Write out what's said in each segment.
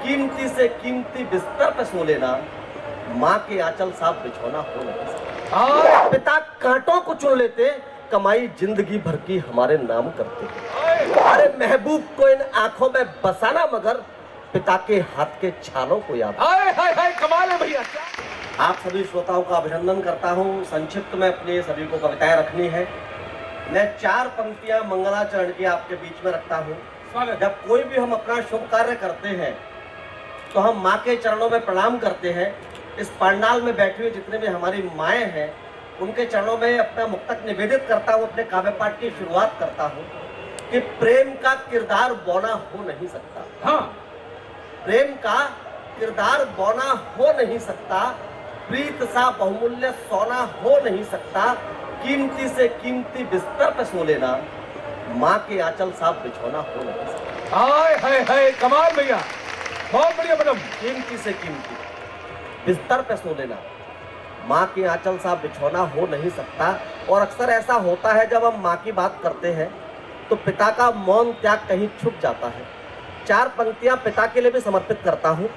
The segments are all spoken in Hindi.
कीमती से कीमती बिस्तर पे सो लेना, माँ के आंचल साफ बिछौना हो नहीं सकता। पिता कांटों को चुन लेते, कमाई जिंदगी भर की हमारे नाम करते। अरे महबूब को इन आंखों में बसाना, मगर पिता के हाथ के छालों को याद। कमाल है भैया। आप सभी श्रोताओं का अभिनंदन करता हूँ। संक्षिप्त में अपने सभी को कविताएं रखनी है। मैं 4 पंक्तियां मंगलाचरण की आपके बीच में रखता हूँ। जब कोई भी हम अपना शुभ कार्य करते हैं तो हम माँ के चरणों में प्रणाम करते हैं। इस पंडाल में बैठी हुई जितने भी हमारी माएँ हैं, उनके चरणों में अपना मुक्तक निवेदित करता हूँ, अपने काव्य पाठ की शुरुआत करता हूँ कि प्रेम का किरदार बौना हो नहीं सकता। हाँ, प्रेम का किरदार बौना हो नहीं सकता, प्रीत सा बहुमूल्य सोना हो नहीं सकता, कीमती से कीमती बिस्तर पे सो लेना, माँ के आंचल साफ बिछौना हो नहीं सकता। हाय कमाल भैया, बहुत बढ़िया मैडम। कीमती से कीमती बिस्तर पे सो लेना, माँ के आंचल साफ बिछौना हो नहीं सकता। और अक्सर ऐसा होता है जब हम माँ की बात करते हैं तो पिता का मौन त्याग कहीं छुप जाता है। 4 पंक्तियां पिता के लिए भी समर्पित करता हूँ।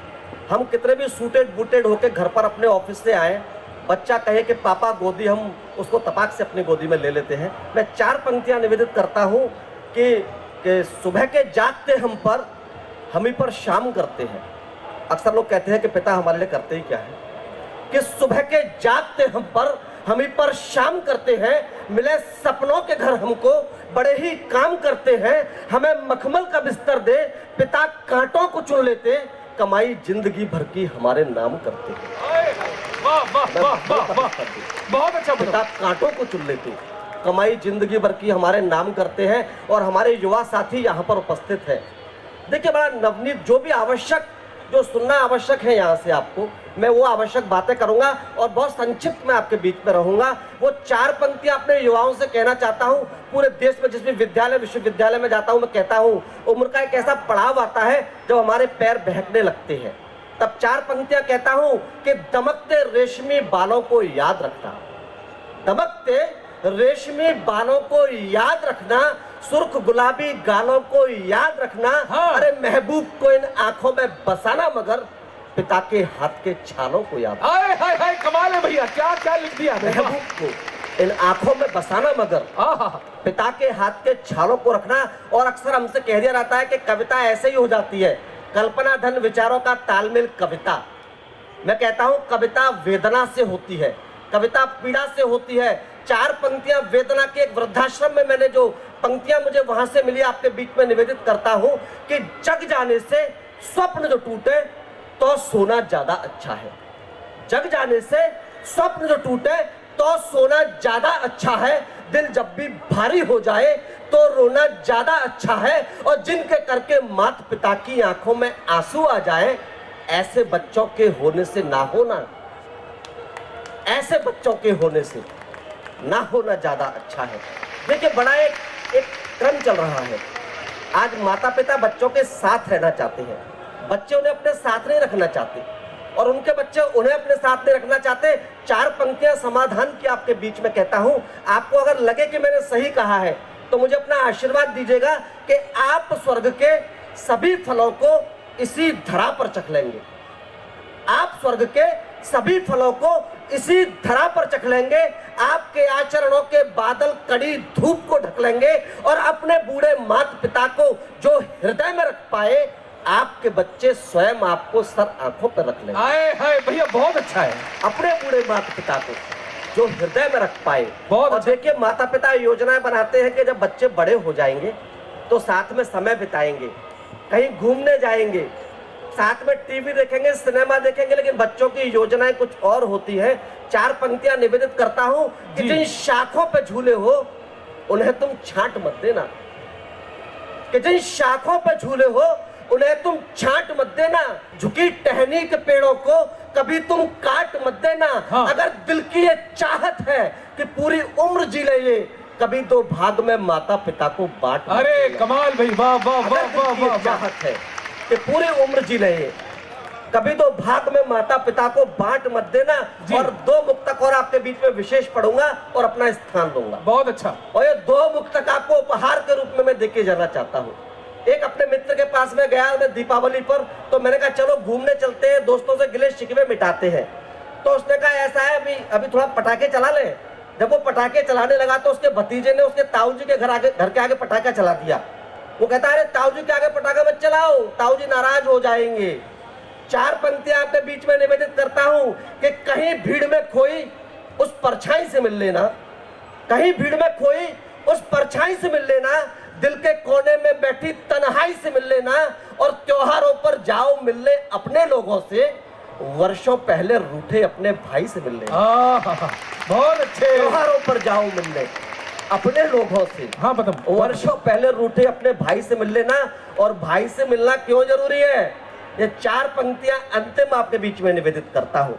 हम कितने भी सूटेड बूटेड होकर घर पर अपने ऑफिस से आए, बच्चा कहे कि पापा गोदी, हम उसको तपाक से अपनी गोदी में ले लेते हैं। मैं 4 पंक्तियां निवेदित करता हूँ कि सुबह के जागते हम ही पर शाम करते हैं। अक्सर लोग कहते हैं कि पिता हमारे लिए करते ही क्या है, कि सुबह के जागते हम ही पर शाम करते हैं, मिले सपनों के घर हमको बड़े ही काम करते हैं, हमें मखमल का बिस्तर दे, पिता कांटों को चुन लेते, कमाई जिंदगी भर की हमारे नाम करते हैं। बहुत अच्छा। पिता कांटों को चुन लेते, कमाई जिंदगी भर की हमारे नाम करते हैं। और हमारे युवा साथी यहाँ पर उपस्थित है। देखिए, बड़ा नवनीत, जो भी आवश्यक, जो सुनना आवश्यक है यहाँ से आपको, मैं वो आवश्यक बातें करूंगा और बहुत संक्षिप्त में आपके बीच में रहूंगा। वो 4 पंक्तियां अपने युवाओं से कहना चाहता हूं। पूरे देश में जिस भी विद्यालय विश्वविद्यालय में जाता हूं, मैं कहता हूं, उम्र का एक ऐसा पड़ाव आता है जब हमारे पैर बहकने लगते हैं। तब 4 पंक्तियां कहता हूं कि दमकते रेशमी बालों को याद रखना, दमकते रेशमी बालों को याद रखना, सुर्ख गुलाबी गालों को याद रखना। हाँ। अरे महबूब को इन आंखों में बसाना, मगर पिता के हाथ के छालों को याद। हाय कमाल है भैया, क्या क्या लिख दिया। महबूब को इन आंखों में बसाना, मगर पिता के हाथ के छालों को रखना। और अक्सर हमसे कह दिया जाता है कि कविता ऐसे ही हो जाती है, कल्पना धन विचारों का तालमेल कविता। मैं कहता हूं कविता वेदना से होती है, कविता पीड़ा से होती है। 4 पंक्तियां वेदना के एक वृद्धाश्रम में, मैंने जो पंक्तियां मुझे वहां से मिली आपके बीच में निवेदित करता हूं कि जग जाने से स्वप्न जो टूटे तो सोना ज्यादा अच्छा है। जग जाने से स्वप्न जो टूटे तो सोना ज्यादा अच्छा है। दिल जब भी भारी हो जाए तो रोना ज्यादा अच्छा है। और जिनके करके माता पिता की आंखों में आंसू आ जाए, ऐसे बच्चों के होने से ना होना, ऐसे बच्चों के होने से ना होना ज्यादा अच्छा है। देखिए, बड़ा एक क्रम चल रहा है। आज माता पिता बच्चों के साथ रहना चाहते हैं, बच्चे उन्हें अपने साथ नहीं रखना चाहते, और उनके बच्चे उन्हें अपने साथ नहीं रखना चाहते। 4 पंक्तियां समाधान की आपके बीच में कहता हूं। आपको अगर लगे कि मैंने सही कहा है तो मुझे अपना आशीर्वाद दीजिएगा कि आप स्वर्ग के सभी फलों को इसी धरा पर चख लेंगे। आप स्वर्ग के सभी फलों को इसी धरा पर चख लेंगे। आपके आचरणों के बादल कड़ी धूप को ढक लेंगे, और अपने बूढ़े माता पिता को जो हृदय में रख पाए, आपके बच्चे स्वयं आपको सर आंखों पर रख लेंगे। हाय भैया, बहुत अच्छा है। अपने बूढ़े माता पिता को जो हृदय में रख पाए। बहुत और देखिए, माता पिता योजनाएं बनाते हैं कि जब बच्चे बड़े हो जाएंगे तो साथ में समय बिताएंगे, कहीं घूमने जाएंगे, साथ में टीवी देखेंगे, सिनेमा देखेंगे। लेकिन बच्चों की योजनाएं कुछ और होती है। 4 पंक्तियां निवेदित करता हूं कि जिन शाखों पे झूले हो उन्हें तुम छांट मत देना, कि जिन शाखों पे झूले हो उन्हें तुम छांट मत देना। झुकी टहनी के पेड़ों को कभी तुम काट मत देना। हाँ। अगर दिल की ये चाहत है कि पूरी उम्र जी ले ये, कभी 2 भाग में माता पिता को बांट। अरे कमाल भाई, वाह वाह वाह वाह वाह। चाहत है कि पूरी उम्र जी ले, कभी 2 भाग में माता पिता को बांट मत देना। और 2 मुक्तक और आपके बीच में विशेष पढ़ूंगा और अपना स्थान दूंगा। बहुत अच्छा। और ये 2 मुक्तक आपको उपहार के रूप में मैं देके जाना चाहता हूँ। एक अपने मित्र के पास में गया मैं दीपावली पर, तो मैंने कहा चलो घूमने चलते हैं, दोस्तों से गिले शिकवे मिटाते हैं। तो उसने कहा ऐसा है अभी थोड़ा पटाखे चला ले। जब वो पटाखे चलाने लगा तो उसके भतीजे ने उसके ताऊ जी के घर के आगे पटाखा चला दिया। वो कहता है अरे ताऊ जी के आगे पटाखा मत चलाओ, ताऊ जी नाराज हो जाएंगे। 4 पंक्तियां आपके बीच में निवेदित करता हूं कि कहीं भीड़ में खोई उस परछाई से मिल लेना, कहीं भीड़ में खोई उस परछाई से मिल लेना, दिल के कोने में बैठी तन्हाई से मिल लेना, और त्योहारों पर जाओ मिलने अपने लोगों से, वर्षों पहले रूठे अपने भाई से मिल लेना। बहुत अच्छे। त्योहारों पर जाओ मिलने अपने लोगों से, हाँ पदम। वर्षों पहले रूठे अपने भाई से मिल लेना। और भाई से मिलना क्यों जरूरी है, ये 4 पंक्तियां अंतिम आपके बीच में निवेदित करता हूं।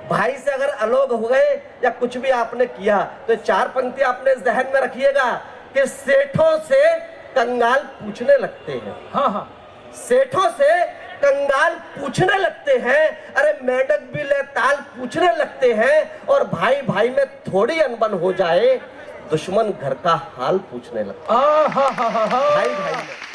भाई से अगर अलग हो गए या कुछ भी आपने किया तो 4 पंक्तियां अपने जहन में रखिएगा कि सेठों से कंगाल पूछने लगते हैं। हाँ हाँ, सेठों से कंगाल पूछने लगते हैं, अरे मेंढक भी ले ताल पूछने लगते हैं, और भाई भाई में थोड़ी अनबन हो जाए दुश्मन घर का हाल पूछने लगता है। भाई भाई भाई में